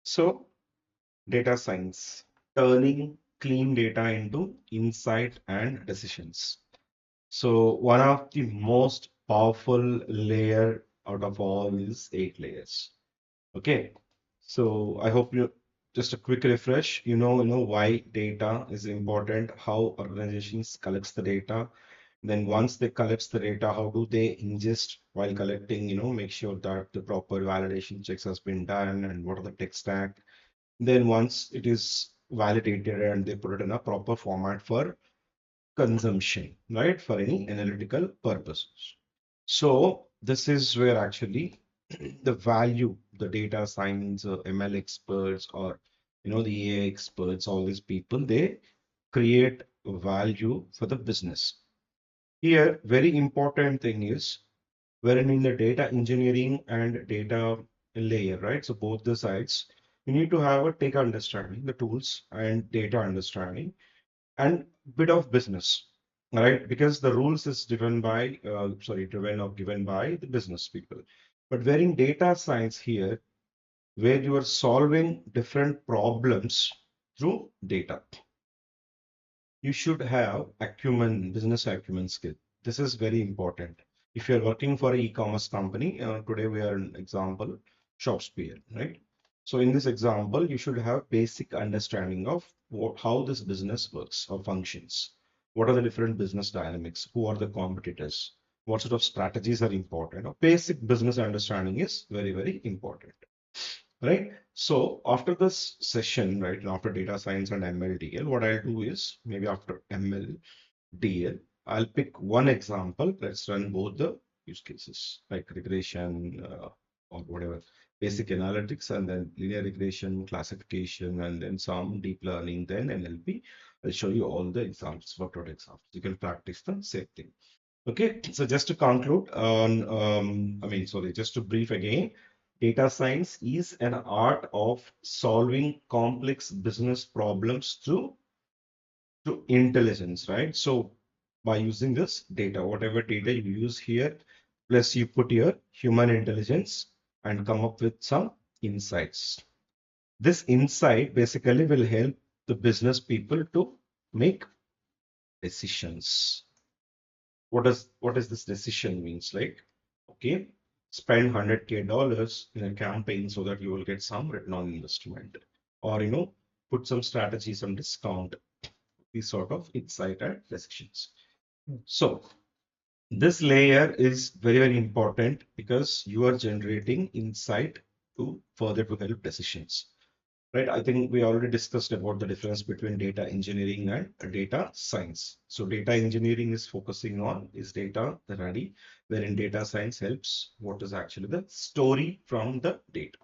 So data science, turning clean data into insight and decisions. So one of the most powerful layer out of all is 8 layers. Okay. So I hope you just a quick refresh, you know why data is important, how organizations collects the data. Then once they collects the data, how do they ingest while collecting, make sure that the proper validation checks has been done and what are the tech stack. Then once it is validated and they put it in a proper format for consumption, right? For any analytical purposes. So this is where actually the value, the data science, ML experts, or the AI experts, all these people, they create value for the business. Here, very important thing is wherein in the data engineering and data layer, right? So both the sides, you need to have a tech understanding, the tools and data understanding, and bit of business, right? Because the rules is driven by, driven or given by the business people. But wherein data science here, where you are solving different problems through data, you should have acumen, business acumen skill. This is very important. If you're working for an e-commerce company, today we are an example, Shopspeare, right? So in this example, you should have basic understanding of how this business works or functions. What are the different business dynamics? Who are the competitors? What sort of strategies are important? A basic business understanding is very, very important, right? So after this session, right, and after data science and MLDL, what I'll do is maybe after MLDL, I'll pick one example. Let's run both the use cases like regression or whatever, basic analytics, and then linear regression, classification, and then some deep learning, then NLP. I'll show you all the examples, worked out examples. You can practice the same thing. Okay, so just to conclude on, just to brief again, data science is an art of solving complex business problems through intelligence, right? So by using this data, whatever data you use here, plus you put your human intelligence and come up with some insights. This insight basically will help the business people to make decisions. What does this decision means? Like, okay, spend $100K in a campaign so that you will get some return on investment, or put some strategy, some discount, these sort of insight and decisions. So this layer is very, very important because you are generating insight to further to help decisions. Right, I think we already discussed about the difference between data engineering and data science. So data engineering is focusing on is data ready, wherein data science helps what is actually the story from the data.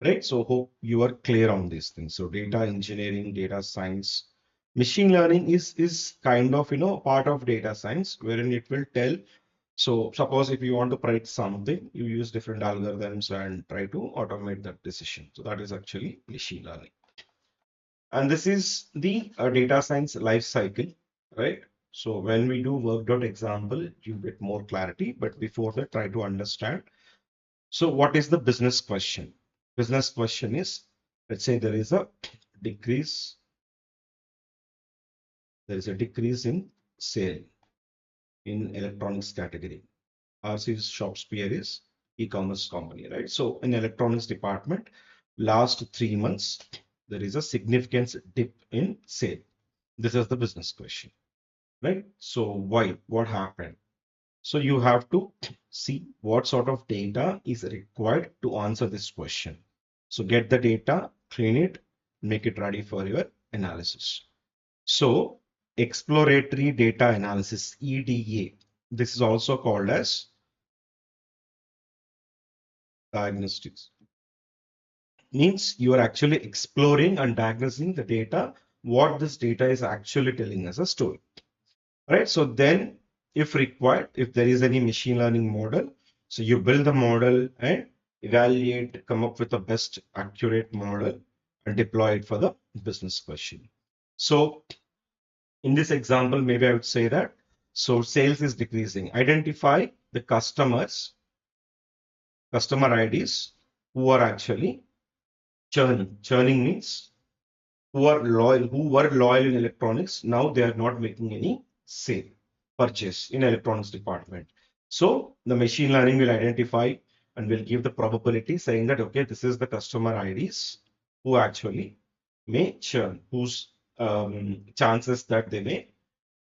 Right, so hope you are clear on these things. So data engineering, data science, machine learning is kind of part of data science, wherein it will tell. So suppose if you want to predict something, you use different algorithms and try to automate that decision. So that is actually machine learning. And this is the data science life cycle, right? So when we do worked out example, you get more clarity. But before that, try to understand. So what is the business question? Business question is, let's say decrease, there is a decrease in sale in electronics category. Ours is Shopspeare is e-commerce company, right? So in electronics department, last 3 months, there is a significant dip in sale. This is the business question, right? So why? What happened? So you have to see what sort of data is required to answer this question. So get the data, clean it, make it ready for your analysis. So exploratory data analysis, EDA. This is also called as diagnostics. Means you are actually exploring and diagnosing the data, what this data is actually telling us a story. Right? So then if required, if there is any machine learning model, so you build the model and evaluate, come up with the best accurate model and deploy it for the business question. So in this example, maybe I would say that, so sales is decreasing. Identify the customer IDs who are actually churning. Churning means who were loyal in electronics, now they are not making any sale, purchase in electronics department. So the machine learning will identify and will give the probability saying that, okay, this is the customer IDs who actually may churn, whose chances that they may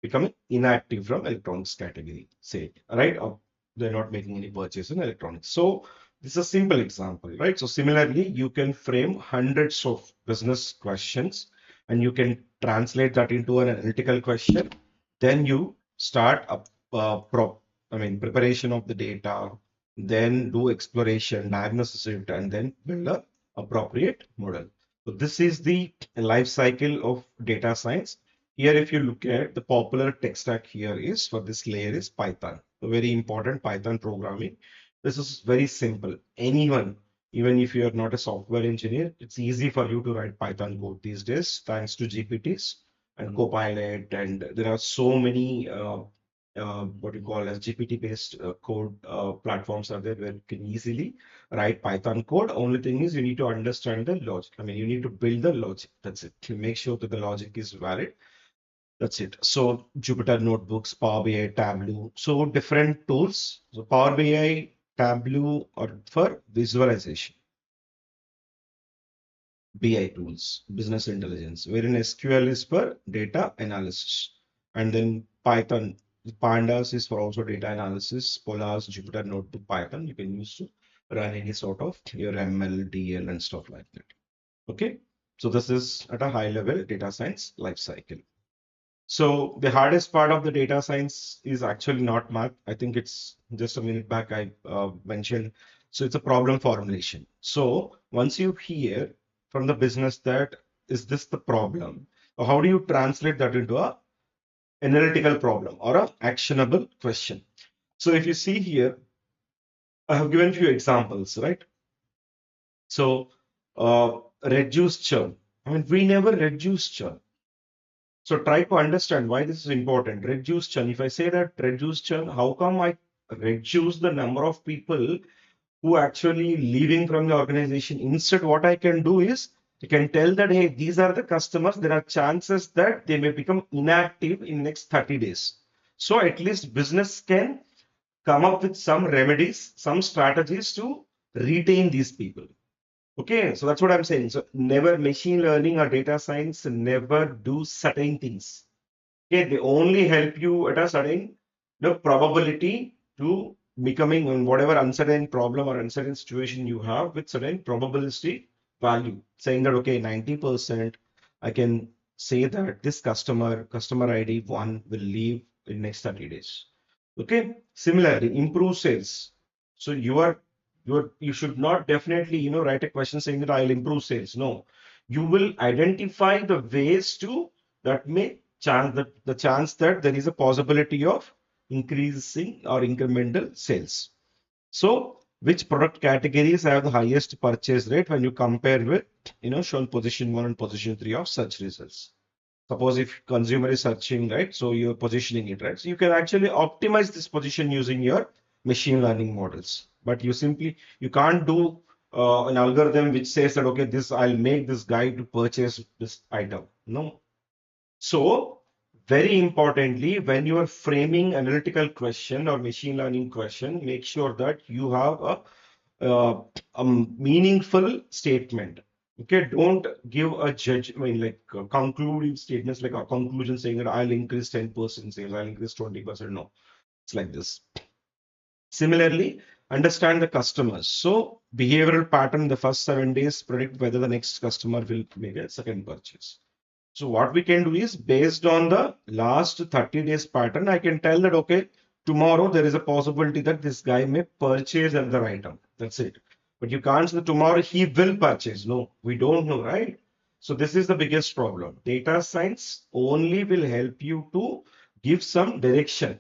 become inactive from electronics category, say, right? Or they're not making any purchase in electronics. So this is a simple example, right? So similarly, you can frame hundreds of business questions and you can translate that into an analytical question. Then you start preparation of the data, then do exploration, diagnosis it, and then build a appropriate model. So this is the life cycle of data science. Here, if you look at the popular tech stack here is for this layer is Python. So very important Python programming. This is very simple. Anyone, even if you are not a software engineer, it's easy for you to write Python code these days, thanks to GPTs and Copilot. And there are so many what you call as GPT-based code platforms are there where you can easily write Python code. Only thing is you need to understand the logic. I mean, you need to build the logic. That's it. To make sure that the logic is valid. That's it. So Jupyter Notebooks, Power BI, Tableau. So different tools. So Power BI, Tableau are for visualization. BI tools, business intelligence, wherein SQL is for data analysis. And then Python, Pandas is for also data analysis, Polars, Jupyter Notebook, Python, you can use to run any sort of your ML, DL, and stuff like that. Okay. So this is at a high level data science life cycle. So the hardest part of the data science is actually not math. I think it's just a minute back I mentioned. So it's a problem formulation. So once you hear from the business that is this the problem, how do you translate that into a analytical problem or a actionable question? So if you see here, I have given few examples, right? So reduce churn. I mean, we never reduce churn. So try to understand why this is important. Reduce churn. If I say that reduce churn, how come I reduce the number of people who actually leaving from the organization? Instead, what I can do is I can tell that, hey, these are the customers. There are chances that they may become inactive in next 30 days. So at least business can come up with some remedies, some strategies to retain these people. Okay, so that's what I'm saying. So never machine learning or data science never do certain things. Okay, they only help you at a certain the probability to becoming in whatever uncertain problem or uncertain situation you have with certain probabilistic value, saying that okay, 90% I can say that this customer ID one will leave in next 30 days. Okay, similarly, improve sales. So you should not definitely write a question saying that I'll improve sales. No, you will identify the ways to that may chance that the chance that there is a possibility of increasing or incremental sales. So which product categories have the highest purchase rate when you compare with shown position 1 and position 3 of search results? Suppose if consumer is searching, right? So you're positioning it, right? So you can actually optimize this position using your machine learning models. But you can't do an algorithm which says that, okay, I'll make this guy to purchase this item. No. So very importantly, when you are framing analytical question or machine learning question, make sure that you have a meaningful statement. Okay, don't give a judge, I mean, like conclusive statements like a conclusion saying that I'll increase 10% sales, I'll increase 20%. No, it's like this. Similarly, understand the customers. So behavioral pattern in the first 7 days predict whether the next customer will make a second purchase. So what we can do is based on the last 30 days pattern, I can tell that, okay, tomorrow there is a possibility that this guy may purchase another item. That's it. But you can't say tomorrow he will purchase. No, we don't know, right? So this is the biggest problem. Data science only will help you to give some direction,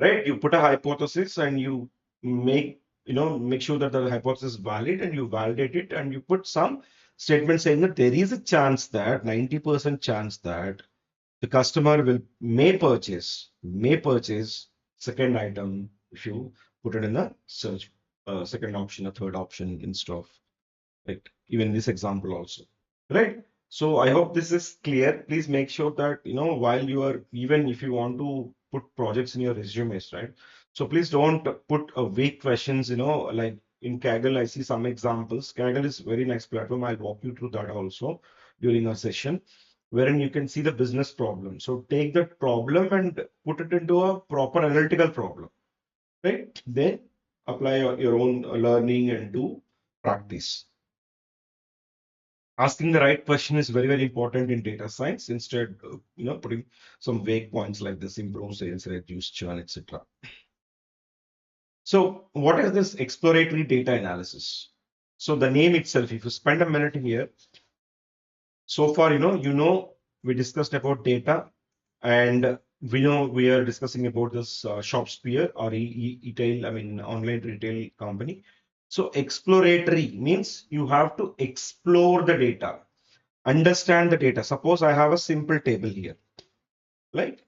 right? You put a hypothesis and you make sure that the hypothesis is valid and you validate it and you put some statement saying that there is a chance that 90% chance that the customer may purchase second item if you put it in the search second option, a third option instead of right? Even in this example also, right? So I hope this is clear. Please make sure that, while you are, even if you want to put projects in your resumes, right? So please don't put vague questions, like in Kaggle, I see some examples. Kaggle is very nice platform. I'll walk you through that also during our session, wherein you can see the business problem. So take that problem and put it into a proper analytical problem, right? Then apply your own learning and do practice. Asking the right question is very, very important in data science. Instead of, putting some vague points like this: improve sales, reduce churn, etc. So what is this exploratory data analysis? So the name itself, if you spend a minute here, so far, we discussed about data, and we know we are discussing about this ShopSpear or e-tail, I mean, online retail company. So exploratory means you have to explore the data, understand the data. Suppose I have a simple table here, like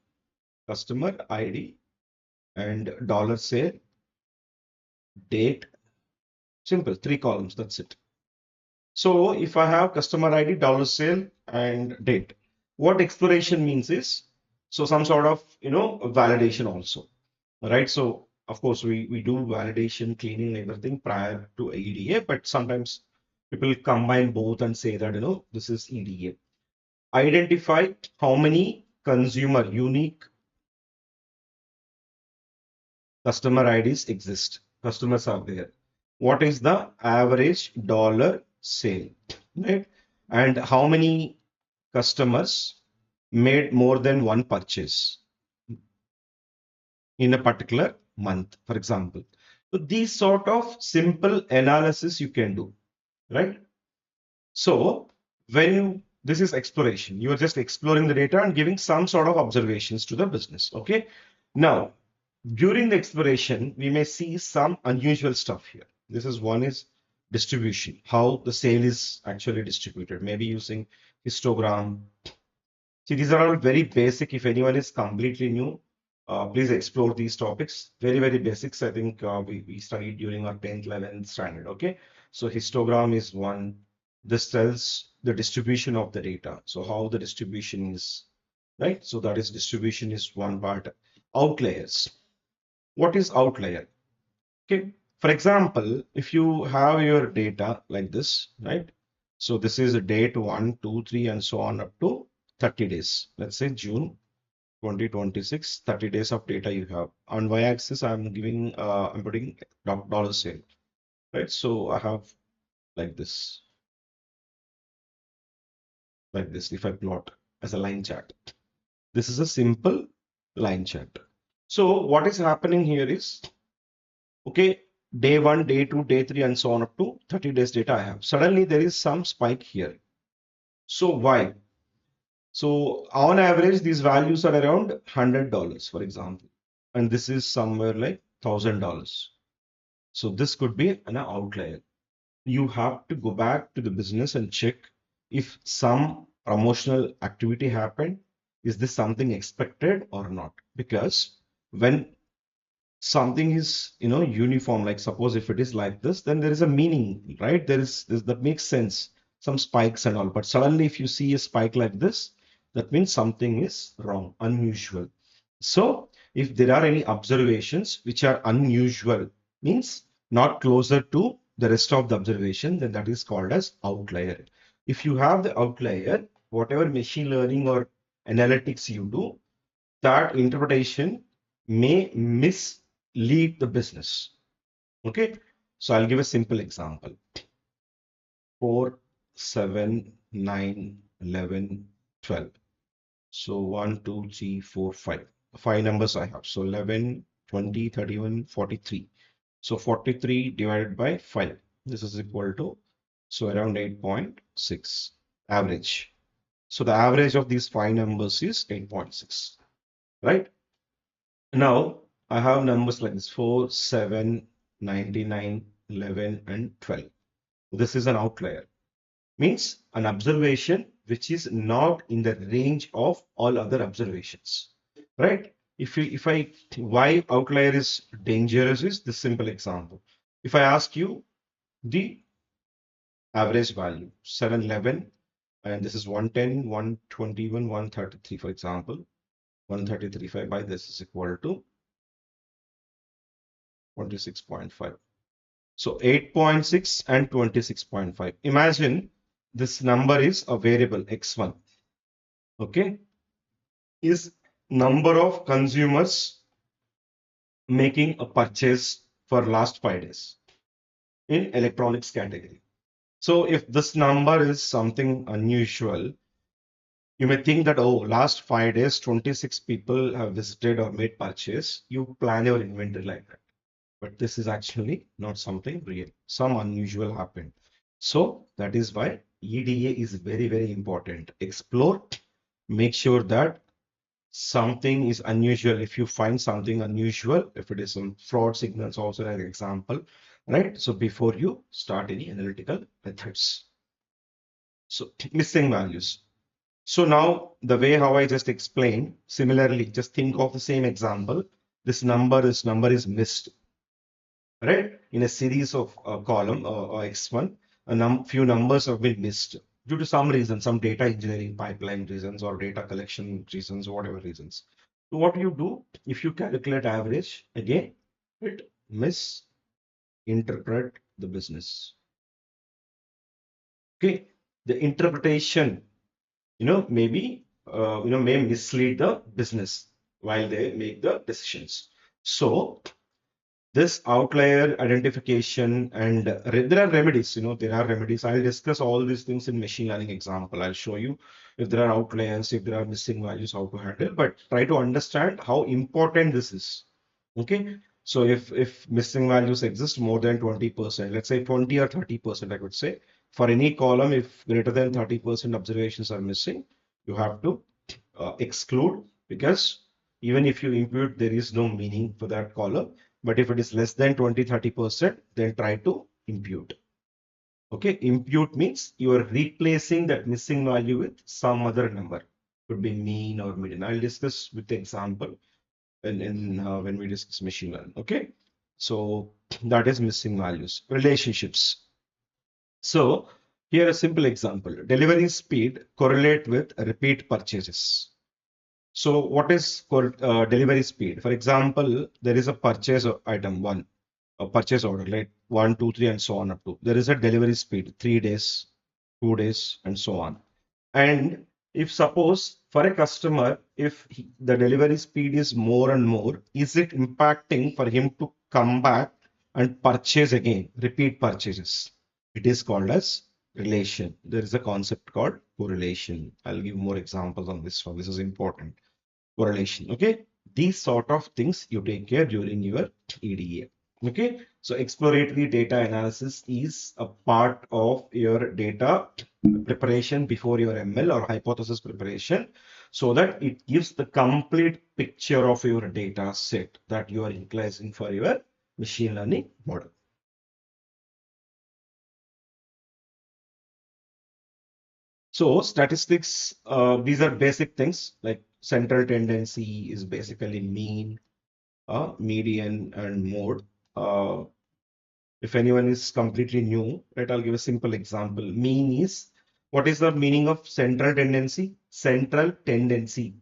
customer ID and dollar sale, date, simple, 3 columns, that's it. So if I have customer ID, dollar sale, and date, what exploration means is, so some sort of, validation also, right? So of course, we do validation, cleaning, everything prior to EDA, but sometimes people combine both and say that, this is EDA. Identify how many consumer unique customer IDs exist. Customers are there. What is the average dollar sale, right? And how many customers made more than one purchase in a particular month, for example. So these sort of simple analysis you can do, right? So this is exploration, you are just exploring the data and giving some sort of observations to the business. Okay. Now, during the exploration, we may see some unusual stuff here. This is one is distribution, how the sale is actually distributed, maybe using histogram. See, these are all very basic. If anyone is completely new, please explore these topics. Very, very basics. I think we studied during our 10th, 11th standard. Okay. So histogram is one. This tells the distribution of the data. So how the distribution is, right? So that is distribution is one part. Outliers. What is outlier? Okay. For example, if you have your data like this, right? So this is a date 1, 2, 3, and so on up to 30 days. Let's say June 2026, 30 days of data you have. On y-axis, I'm putting dollar sale, right? So I have like this, if I plot as a line chart. This is a simple line chart. So what is happening here is, okay, day 1, day 2, day 3, and so on up to 30 days data I have. Suddenly there is some spike here. So why? So on average, these values are around $100, for example, and this is somewhere like $1,000. So this could be an outlier. You have to go back to the business and check if some promotional activity happened. Is this something expected or not? Because when something is, uniform, like suppose if it is like this, then there is a meaning, right? That makes sense, some spikes and all. But suddenly if you see a spike like this, that means something is wrong, unusual. So if there are any observations which are unusual, means not closer to the rest of the observation, then that is called as outlier. If you have the outlier, whatever machine learning or analytics you do, that interpretation may mislead the business. Okay. So I'll give a simple example. 4, 7, 9, 11, 12. So 1, 2, 3, 4, 5. 5 numbers I have. So 11, 20, 31, 43. So 43 divided by 5. This is equal to, so around 8.6 average. So the average of these 5 numbers is 8.6, right? Now I have numbers like this: 4, 7, 99, 11, and 12. This is an outlier. Means an observation which is not in the range of all other observations, right? Why outlier is dangerous is this simple example. If I ask you the average value 711, and this is 110, 121, 133, for example. 133.5 by this is equal to 26.5. So 8.6 and 26.5. Imagine this number is a variable x1. Okay, is number of consumers making a purchase for last 5 days in electronics category. So if this number is something unusual, you may think that, oh, last 5 days, 26 people have visited or made purchase. You plan your inventory like that. But this is actually not something real. Some unusual happened. So that is why EDA is very, very important. Explore, make sure that something is unusual. If you find something unusual, if it is some fraud signals, also an example, right? So before you start any analytical methods. So missing values. So now the way how I just explained, similarly, just think of the same example. This number is missed, right? In a series of column or X1, few numbers have been missed due to some reason, some data engineering pipeline reasons or data collection reasons, or whatever reasons. So what you do, if you calculate average, again, it misinterpret the business. Okay, the interpretation, maybe, may mislead the business while they make the decisions. So this outlier identification, and there are remedies, there are remedies. I'll discuss all these things in machine learning example. I'll show you if there are outliers, if there are missing values, how to handle, but try to understand how important this is. Okay. So if missing values exist more than 20%, let's say 20 or 30%, I would say, for any column, if greater than 30% observations are missing, you have to exclude, because even if you impute, there is no meaning for that column. But if it is less than 20-30%, then try to impute. Okay, impute means you are replacing that missing value with some other number. Could be mean or median. I'll discuss with the example when we discuss machine learning. Okay, so that is missing values. Relationships. So here a simple example: delivery speed correlate with repeat purchases. So what is delivery speed? For example, there is a purchase item one, a purchase order, like 1, 2, 3, and so on up to. There is a delivery speed, 3 days, 2 days, and so on. And if suppose for a customer, if the delivery speed is more and more, is it impacting for him to come back and purchase again, repeat purchases? It is called as relation. There is a concept called correlation. I'll give more examples on this one. This is important. Correlation. Okay. These sort of things you take care during your EDA. Okay. So exploratory data analysis is a part of your data preparation before your ML or hypothesis preparation, so that it gives the complete picture of your data set that you are utilizing for your machine learning model. So statistics, these are basic things like central tendency is basically mean, median, and mode. If anyone is completely new, right, I'll give a simple example. Mean is, what is the meaning of central tendency? Central tendency,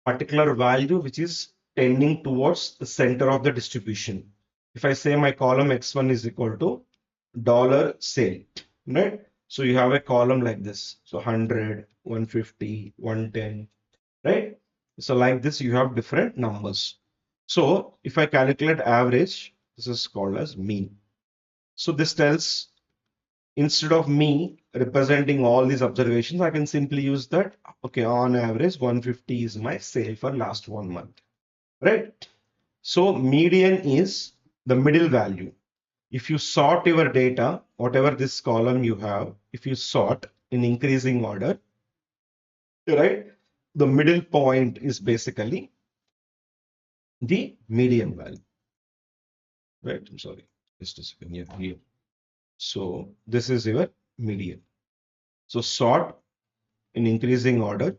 particular value which is tending towards the center of the distribution. If I say my column x1 is equal to dollar sale, right? So you have a column like this. So 100, 150, 110, right? So like this, you have different numbers. So if I calculate average, this is called as mean. So this tells, instead of me representing all these observations, I can simply use that. Okay, on average, 150 is my sale for last 1 month, right? So median is the middle value. If you sort your data, whatever this column you have, if you sort in increasing order, right, the middle point is basically the median value, right? I'm sorry, just a second here. So this is your median. So sort in increasing order,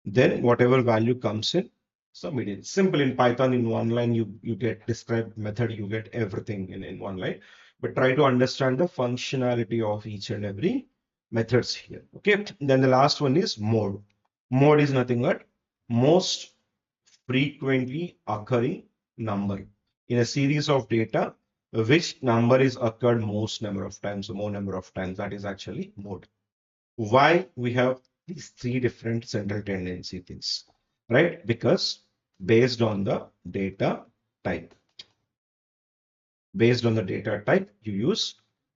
then whatever value comes in, so median. Simple in Python, in one line, you get described method, you get everything in one line. but try to understand the functionality of each and every methods here. Okay, then the last one is mode. Mode is nothing but most frequently occurring number in a series of data. Which number is occurred most number of times, or more number of times, that is actually mode. Why we have these three different central tendency things, right? Because based on the data type, based on the data type you use,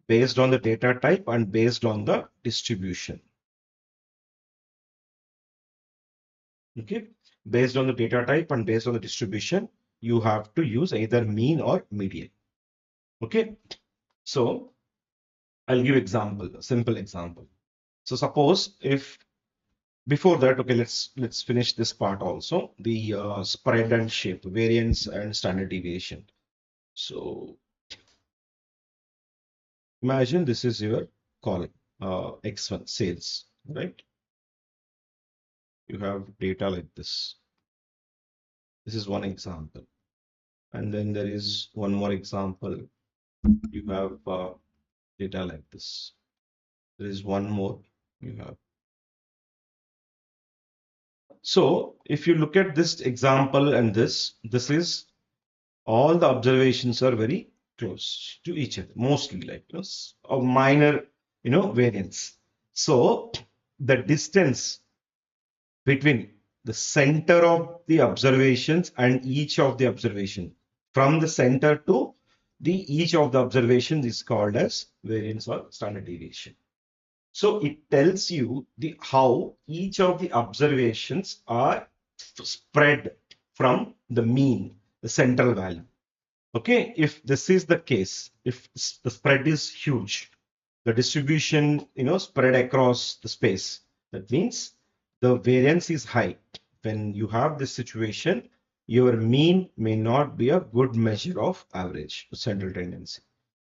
based on the data type and based on the distribution. Okay, based on the data type and based on the distribution, you have to use either mean or median. Okay, so I'll give example, a simple example. So suppose if before that, okay, let's finish this part also. The spread and shape, variance and standard deviation. So imagine this is your column, X1 sales, right? You have data like this. This is one example. And then there is one more example. You have data like this. There is one more you have. So if you look at this example and this is all the observations are very close to each other, mostly like a minor, variance. So the distance between the center of the observations and each of the observation from the center to the each of the observations is called as variance or standard deviation. So it tells you the how each of the observations are spread from the mean, the central value. Okay, if this is the case, if the spread is huge, the distribution, spread across the space, that means the variance is high. When you have this situation, your mean may not be a good measure of average, central tendency.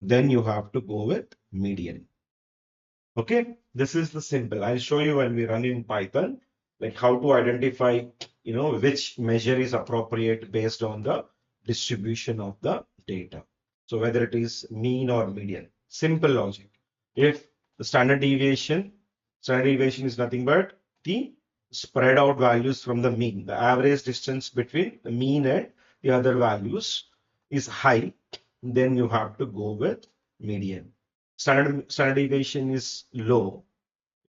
Then you have to go with median. Okay, this is the simple. I'll show you when we run in Python, like how to identify, which measure is appropriate based on the distribution of the data. So whether it is mean or median, simple logic. If the standard deviation is nothing but the spread out values from the mean, the average distance between the mean and the other values is high, then you have to go with median. Standard deviation is low,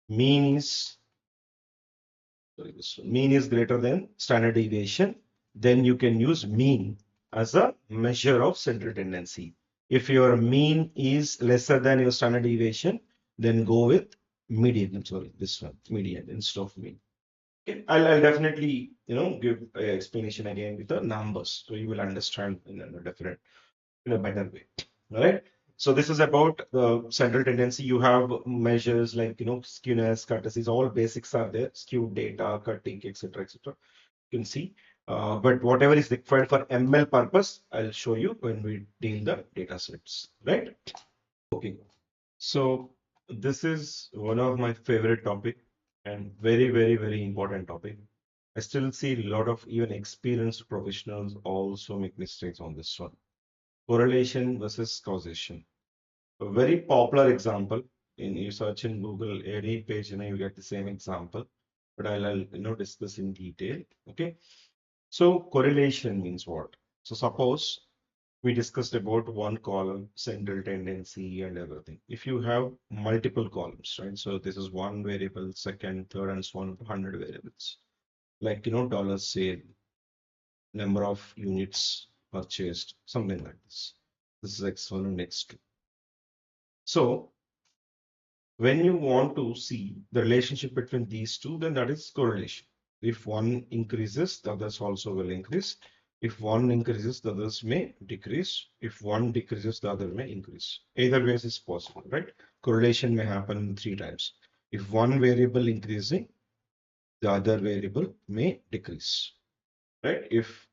mean is mean is greater than standard deviation, then you can use mean as a measure of central tendency. If your mean is lesser than your standard deviation, then go with median. I'm sorry, this one, median instead of mean. Okay, I'll definitely give an explanation again with the numbers, so you will understand in a better way. All right. So this is about the central tendency. You have measures like skewness, curtices, all basics are there. Skewed data, cutting, etc., etc. You can see. But whatever is required for ML purpose, I'll show you when we deal the data sets. Right. Okay. So this is one of my favorite topic and very, very, very important topic. I still see a lot of even experienced professionals also make mistakes on this one. Correlation versus causation. A very popular example in you search in Google any page, you get the same example, but I'll discuss in detail. Okay. So correlation means what? So suppose we discussed about one column, central tendency and everything. If you have multiple columns, right? So this is one variable, second, third, and so on, 100 variables. Like dollar sale, number of units purchased, something like this. This is X1 and X2. So when you want to see the relationship between these two, then that is correlation. If one increases, the others also will increase. If one increases, the others may decrease. If one decreases, the other may increase. Either ways is possible, right? Correlation may happen three times. If one variable increasing, the other variable may decrease, right? If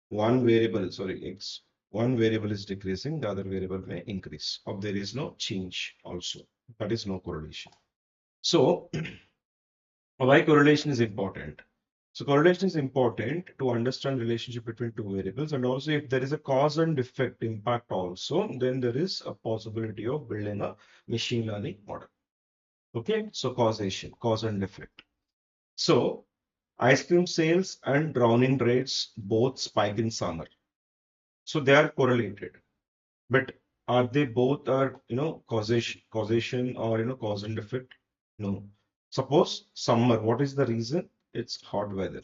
one variable, sorry, X, one variable is decreasing, the other variable may increase, or there is no change also. That is no correlation. So why correlation is important? So correlation is important to understand relationship between two variables, and also if there is a cause and effect impact also, then there is a possibility of building a machine learning model. Okay, so causation, cause and effect. So ice cream sales and drowning rates both spike in summer. So they are correlated. But are they both are causation or cause and effect? No. Suppose summer, what is the reason? It's hot weather.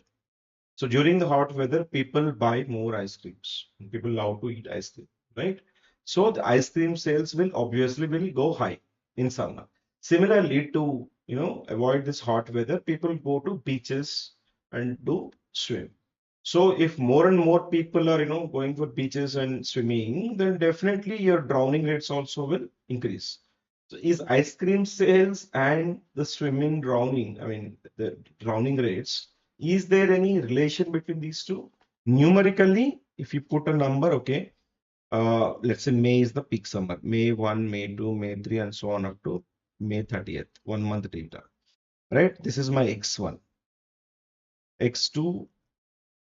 So during the hot weather, people buy more ice creams. People love to eat ice cream, right? So the ice cream sales will obviously will go high in summer. Similarly, to avoid this hot weather, people go to beaches and do swim. So if more and more people are going for beaches and swimming, then definitely your drowning rates also will increase. So is ice cream sales and the swimming drowning, I mean the drowning rates, is there any relation between these two? Numerically, if you put a number, okay, let's say May is the peak summer, May 1, May 2, May 3, and so on up to May 30th, 1 month data, right? This is my X1. X2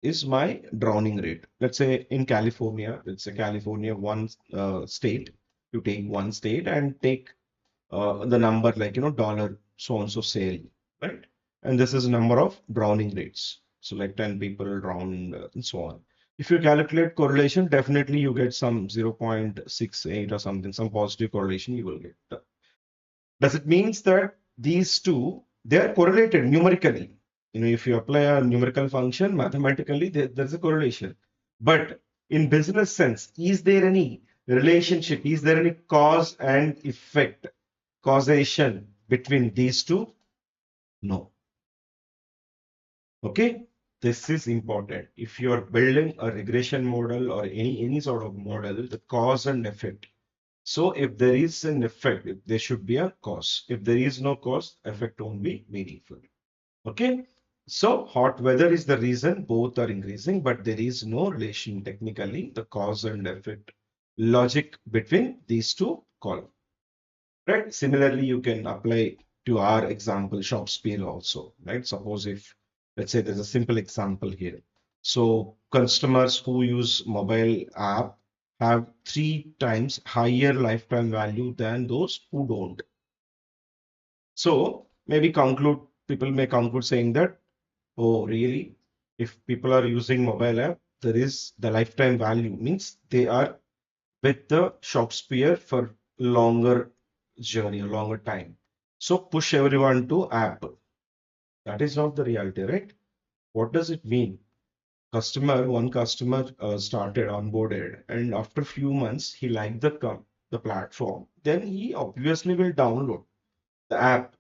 is my drowning rate. Let's say in California, let's say California, one state, you take one state and take the number like, dollar so and so sale, right? And this is number of drowning rates. So like 10 people drowned and so on. If you calculate correlation, definitely you get some 0.68 or something, some positive correlation you will get. Does it means that these two, they are correlated numerically? If you apply a numerical function, mathematically, there's a correlation. But in business sense, is there any relationship? Is there any cause and effect, causation between these two? No. Okay. This is important. If you are building a regression model or any sort of model, the cause and effect. So if there is an effect, there should be a cause. If there is no cause, effect won't be meaningful. Okay. So hot weather is the reason both are increasing, but there is no relation technically, the cause and effect logic between these two columns. Right. Similarly, you can apply to our example Shopspeare also, right? Suppose if, let's say there's a simple example here. So customers who use mobile app have 3 times higher lifetime value than those who don't. So maybe people may conclude saying that, oh, really? If people are using mobile app, there is the lifetime value means they are with the Shopspeare for longer journey, a longer time. So push everyone to app. That is not the reality, right? What does it mean? One customer started onboarded, and after few months he liked the platform. Then he obviously will download the app.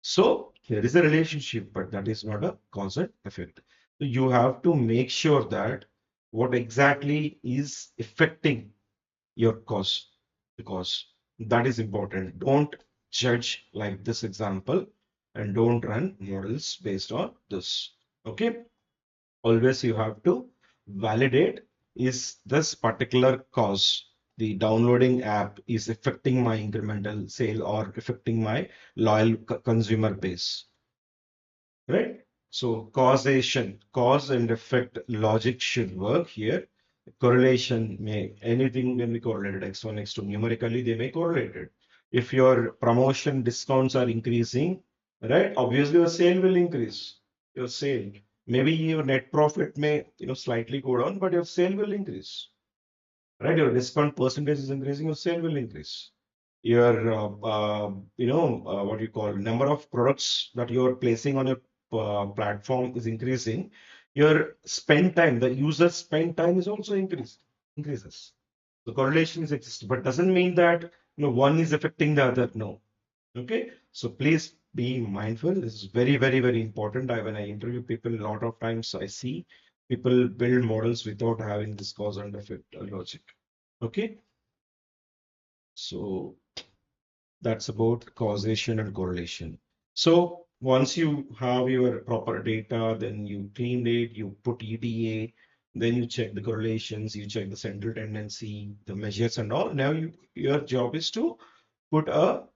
So there is a relationship, but that is not a cause and effect. So you have to make sure that what exactly is affecting your cause, because that is important. Don't judge like this example and don't run models based on this. Okay. Always you have to validate, is this particular cause, the downloading app is affecting my incremental sale or affecting my loyal consumer base, right? So causation, cause and effect logic should work here. Correlation may, anything can be correlated, X1, X2, numerically they may correlate it. If your promotion discounts are increasing, right, obviously your sale will increase. Your sale, maybe your net profit may, slightly go down, but your sale will increase, right? Your discount percentage is increasing, your sale will increase. Your, what you call number of products that you're placing on your platform is increasing. Your spend time, the user spend time is also increases. The correlation is exists, but doesn't mean that one is affecting the other. No. Okay. So please be mindful. This is very, very, very important. When I interview people, a lot of times I see people build models without having this cause and effect logic. Okay. So that's about causation and correlation. So once you have your proper data, then you clean it, you put EDA, then you check the correlations, you check the central tendency, the measures and all. Now your job is to put them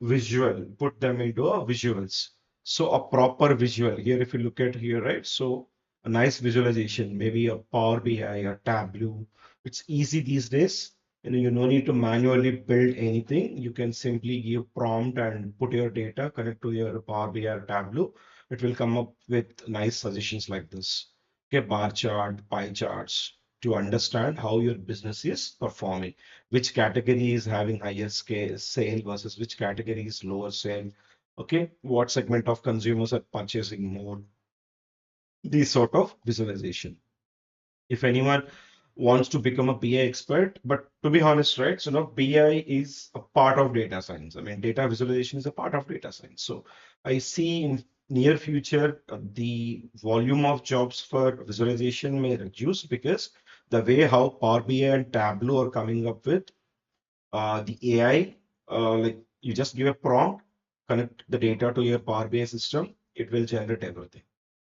into a visuals. So a proper visual here, if you look at here, right? So a nice visualization, maybe a Power BI, a Tableau. It's easy these days. You no need to manually build anything. You can simply give prompt and put your data, connect to your Power BI or Tableau. It will come up with nice suggestions like this. Okay, bar chart, pie charts to understand how your business is performing, which category is having higher scale sale versus which category is lower sale. Okay, what segment of consumers are purchasing more? These sort of visualization. If anyone wants to become a BI expert, but to be honest, right? So now BI is a part of data science. I mean, data visualization is a part of data science. So I see in near future the volume of jobs for visualization may reduce because the way how Power BI and Tableau are coming up with the AI, like you just give a prompt, connect the data to your Power BI system, it will generate everything,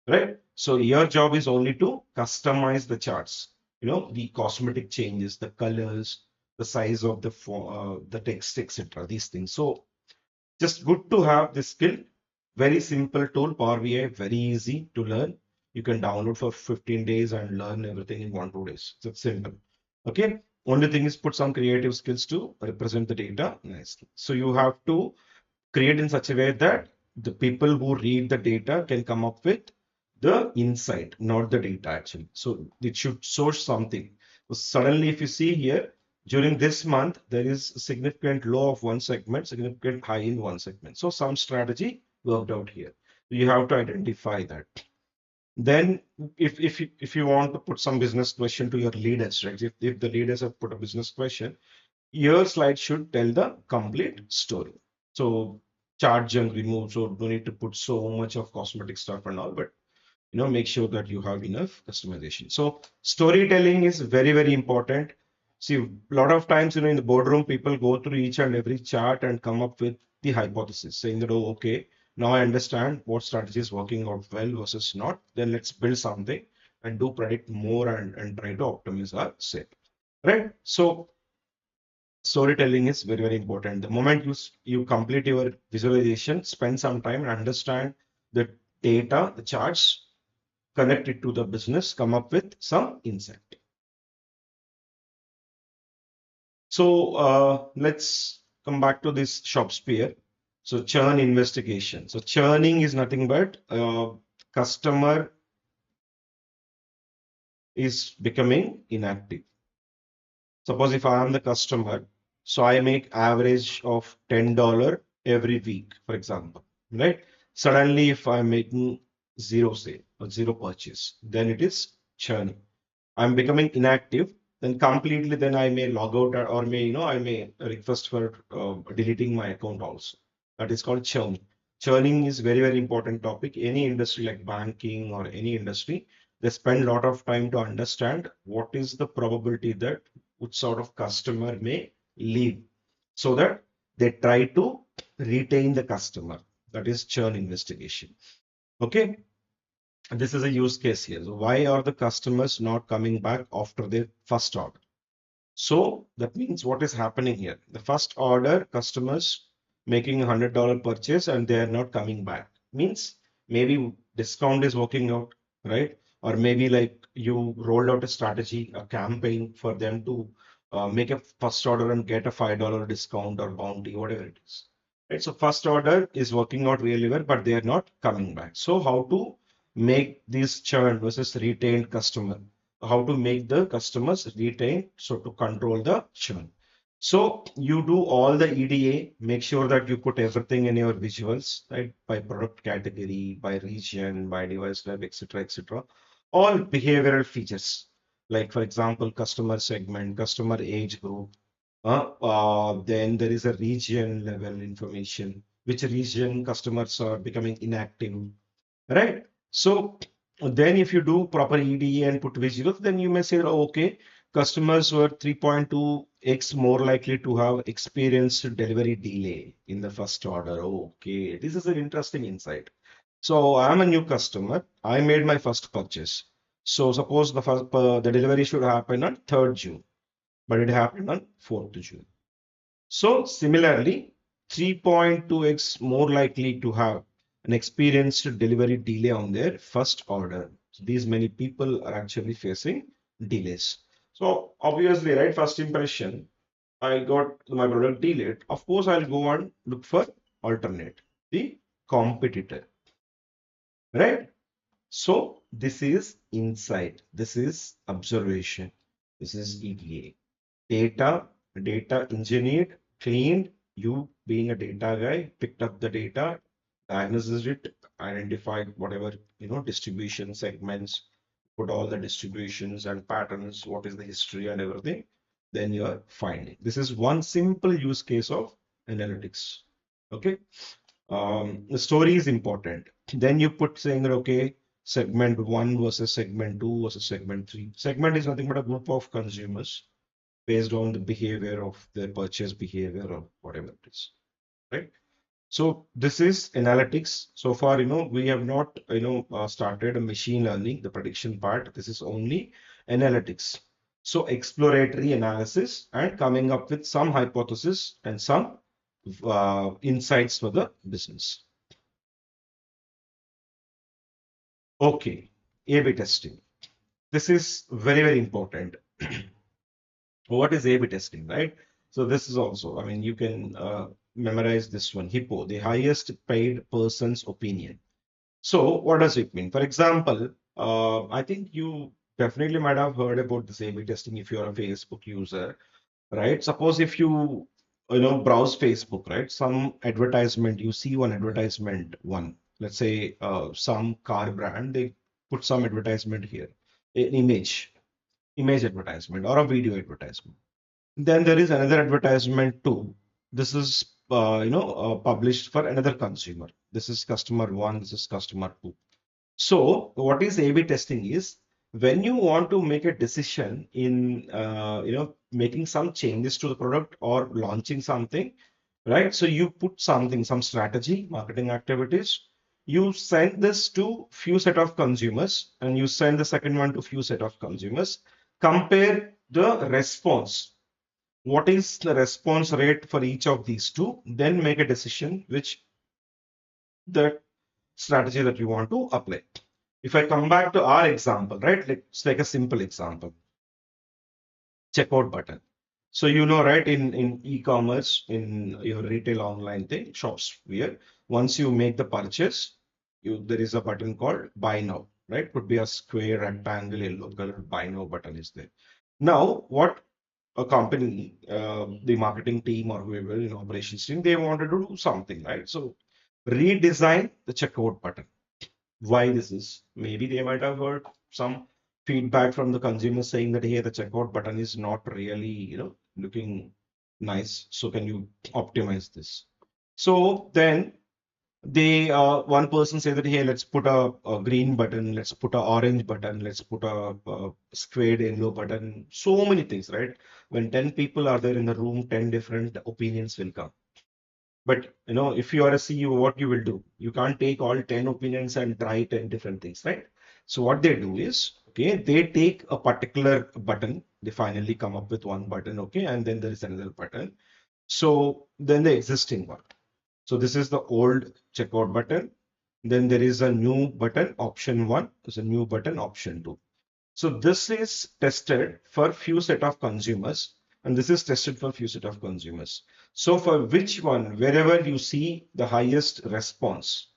right? So your job is only to customize the charts, the cosmetic changes, the colors, the size of the text, etc. These things. So just good to have this skill. Very simple tool, Power BI, very easy to learn. You can download for 15 days and learn everything in 1, 2 days. So it's simple. Okay. Only thing is put some creative skills to represent the data nicely. So you have to create in such a way that the people who read the data can come up with the insight, not the data actually. So it should source something. So suddenly, if you see here, during this month, there is a significant low of one segment, significant high in one segment. So some strategy worked out here. You have to identify that. Then, if you want to put some business question to your leaders, right? If the leaders have put a business question, your slide should tell the complete story. So charge and remove. So don't need to put so much of cosmetic stuff and all, but make sure that you have enough customization. So storytelling is very, very important. See, a lot of times, in the boardroom, people go through each and every chart and come up with the hypothesis, saying that, oh, okay, now I understand what strategy is working out well versus not. Then let's build something and do predict more and try to optimize our sale. Right? So storytelling is very, very important. The moment you complete your visualization, spend some time and understand the data, the charts, connect it to the business, come up with some insight. So let's come back to this Shopspeare. So churn investigation. So churning is nothing but customer is becoming inactive. Suppose if I am the customer, so I make average of $10 every week, for example, right? Suddenly, if I'm making zero sale or zero purchase, then it is churning. I'm becoming inactive, then completely, then I may log out or may, I may request for deleting my account also. That is called churn. Churning is very, very important topic. Any industry like banking or any industry, they spend a lot of time to understand what is the probability that which sort of customer may leave so that they try to retain the customer. That is churn investigation. Okay. This is a use case here. So why are the customers not coming back after their first order? So that means what is happening here? The first order customers making $100 purchase and they are not coming back. Means maybe discount is working out, right? Or maybe like you rolled out a strategy, a campaign for them to make a first order and get a $5 discount or bounty, whatever it is. Right? So first order is working out really well, but they are not coming back. So how to make this churn versus retained customer? How to make the customers retain, so to control the churn. So you do all the EDA, make sure that you put everything in your visuals, right? By product category, by region, by device type, etc., etc. All behavioral features, like for example, customer segment, customer age group. Then there is a region level information, which region customers are becoming inactive, right? So then if you do proper EDA and put visuals, then you may say, oh, okay, customers were 3.2x more likely to have experienced delivery delay in the first order. Okay, this is an interesting insight. So I'm a new customer. I made my first purchase. So suppose the delivery should happen on 3rd June, but it happened on 4th June. So similarly, 3.2x more likely to have an experienced delivery delay on their first order. So these many people are actually facing delays. So obviously, right, first impression, I got my product delayed. Of course, I'll go and look for alternate, the competitor, right? So this is insight, this is observation, this is EDA. Data engineered, cleaned, you being a data guy, picked up the data, diagnosed it, identified whatever, distribution segments, put all the distributions and patterns, what is the history and everything, then you are finding. This is one simple use case of analytics. Okay. The story is important. Then you put saying that, okay, segment one versus segment two versus segment three. Segment is nothing but a group of consumers based on the behavior of their purchase behavior or whatever it is, right? So this is analytics. So far, we have not, started a machine learning, the prediction part. This is only analytics. So exploratory analysis and coming up with some hypothesis and some insights for the business. Okay, A/B testing. This is very, very important. What is A/B testing, right? So this is also, I mean, you can memorize this one, HIPPO, the highest paid person's opinion. So what does it mean? For example, I think you definitely might have heard about this A/B testing if you're a Facebook user, right? Suppose if browse Facebook, right? Some advertisement, you see one advertisement, let's say some car brand, they put some advertisement here, an image advertisement or a video advertisement. Then there is another advertisement too. This is published for another consumer. This is customer one, this is customer two. So what is A/B testing is when you want to make a decision in making some changes to the product or launching something, right? So you put something, some strategy, marketing activities. You send this to few set of consumers, and you send the second one to few set of consumers. Compare the response. What is the response rate for each of these two? Then make a decision which the strategy that you want to apply. If I come back to our example, right? Let's take a simple example. Checkout button. So right, in e-commerce, in your retail online thing, shops where once you make the purchase, there is a button called buy now, right? Could be a square, rectangle, yellow color buy now button is there. Now, what a company, the marketing team or whoever in operations team, they wanted to do something, right? So redesign the checkout button. Why this is? Maybe they might have heard some feedback from the consumer saying that, hey, the checkout button is not really, looking nice. So can you optimize this? So then they one person said that, hey, let's put a green button, let's put a orange button, let's put a squared yellow button. So many things, right? When 10 people are there in the room, 10 different opinions will come. But if you are a CEO, what you will do? You can't take all 10 opinions and try 10 different things, right? So what they do is, okay, they take a particular button, they finally come up with one button, okay, and then there is another button. So then the existing one. So this is the old checkout button. Then there is a new button, option one. There's a new button, option two. So this is tested for few set of consumers, and this is tested for few set of consumers. So for which one, wherever you see the highest response,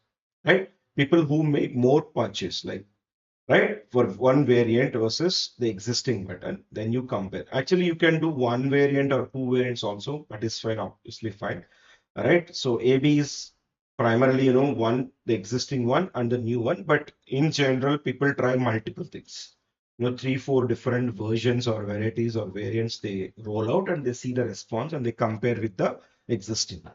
right? People who make more purchase, like, right? For one variant versus the existing button, then you compare. Actually, you can do one variant or two variants also, but it's fine, obviously fine. All right. So AB is primarily, one, the existing one and the new one. But in general, people try multiple things. Three, four different versions or varieties or variants they roll out and they see the response and they compare with the existing one.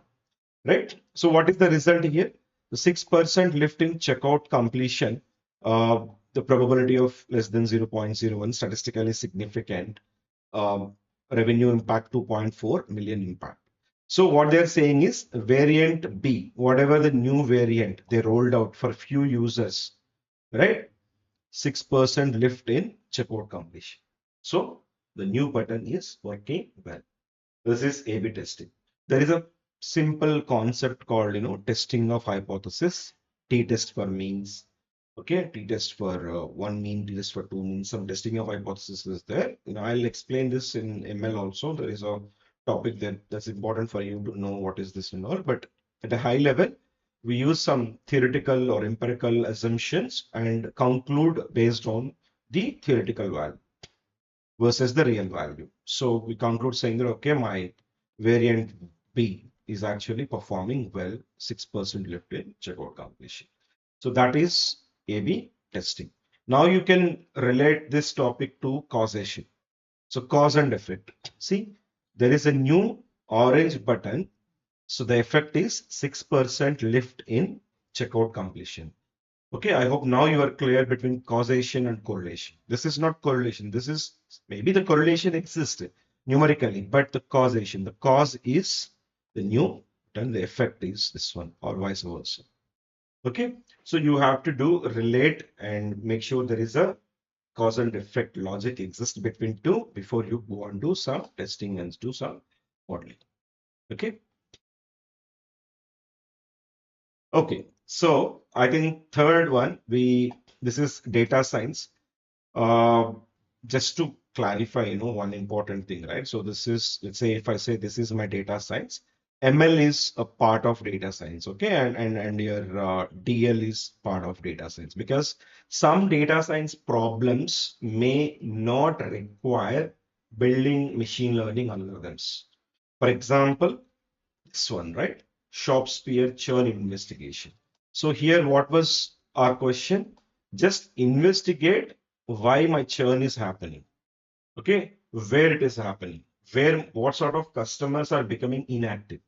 Right. So what is the result here? The 6% lift in checkout completion, the probability of less than 0.01, statistically significant, revenue impact 2.4 million impact. So what they're saying is variant B, whatever the new variant they rolled out for few users, right? 6% lift in checkout completion. So the new button is working well. This is A/B testing. There is a simple concept called, testing of hypothesis. t-test for means. Okay, t-test for one mean, t-test for two means. Some testing of hypothesis is there. I'll explain this in ML also. There is a topic that's important for you to know what is this and all. But at a high level, we use some theoretical or empirical assumptions and conclude based on the theoretical value versus the real value. So we conclude saying that, okay, my variant B is actually performing well, 6% lift in checkout completion. So that is A/B testing. Now you can relate this topic to causation. So cause and effect. See, there is a new orange button. So the effect is 6% lift in checkout completion. Okay, I hope now you are clear between causation and correlation. This is not correlation. This is maybe the correlation existed numerically, but the causation, the cause is the new, and the effect is this one, or vice versa. Okay, so you have to do relate and make sure there is a cause and effect logic exists between two before you go and do some testing and do some modeling. Okay. Okay, so I think third one, this is data science. Uh, just to clarify, one important thing, right? So this is, let's say if I say this is my data science, ML is a part of data science, okay? And your DL is part of data science, because some data science problems may not require building machine learning algorithms. For example, this one, right? Shopspeare churn investigation. So here, what was our question? Just investigate why my churn is happening. Okay, where it is happening, what sort of customers are becoming inactive,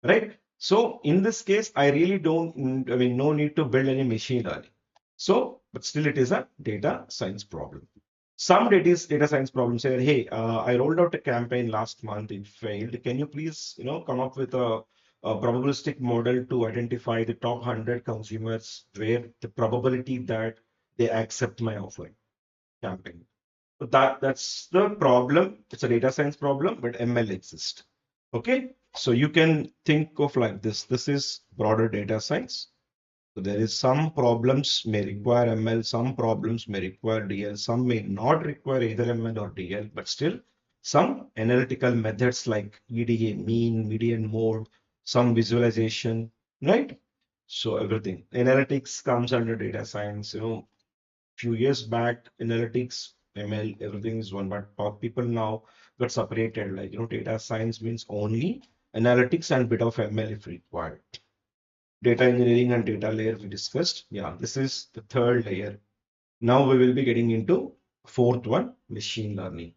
right? So in this case, I really don't, I mean, no need to build any machine learning. So, but still it is a data science problem. Some data science problems say, hey, I rolled out a campaign last month, it failed. Can you please, come up with a probabilistic model to identify the top 100 consumers where the probability that they accept my offer campaign. So that's the problem. It's a data science problem, but ML exists. Okay, so you can think of like this. This is broader data science. So there is some problems may require ML, some problems may require DL, some may not require either ML or DL, but still some analytical methods like EDA, mean, median, mode, some visualization, right? So everything. Analytics comes under data science. Few years back, analytics, ML, everything is one, but people now got separated. Like, data science means only analytics and bit of ML if required. Data engineering and data layer we discussed. Yeah, this is the third layer. Now we will be getting into fourth one, machine learning.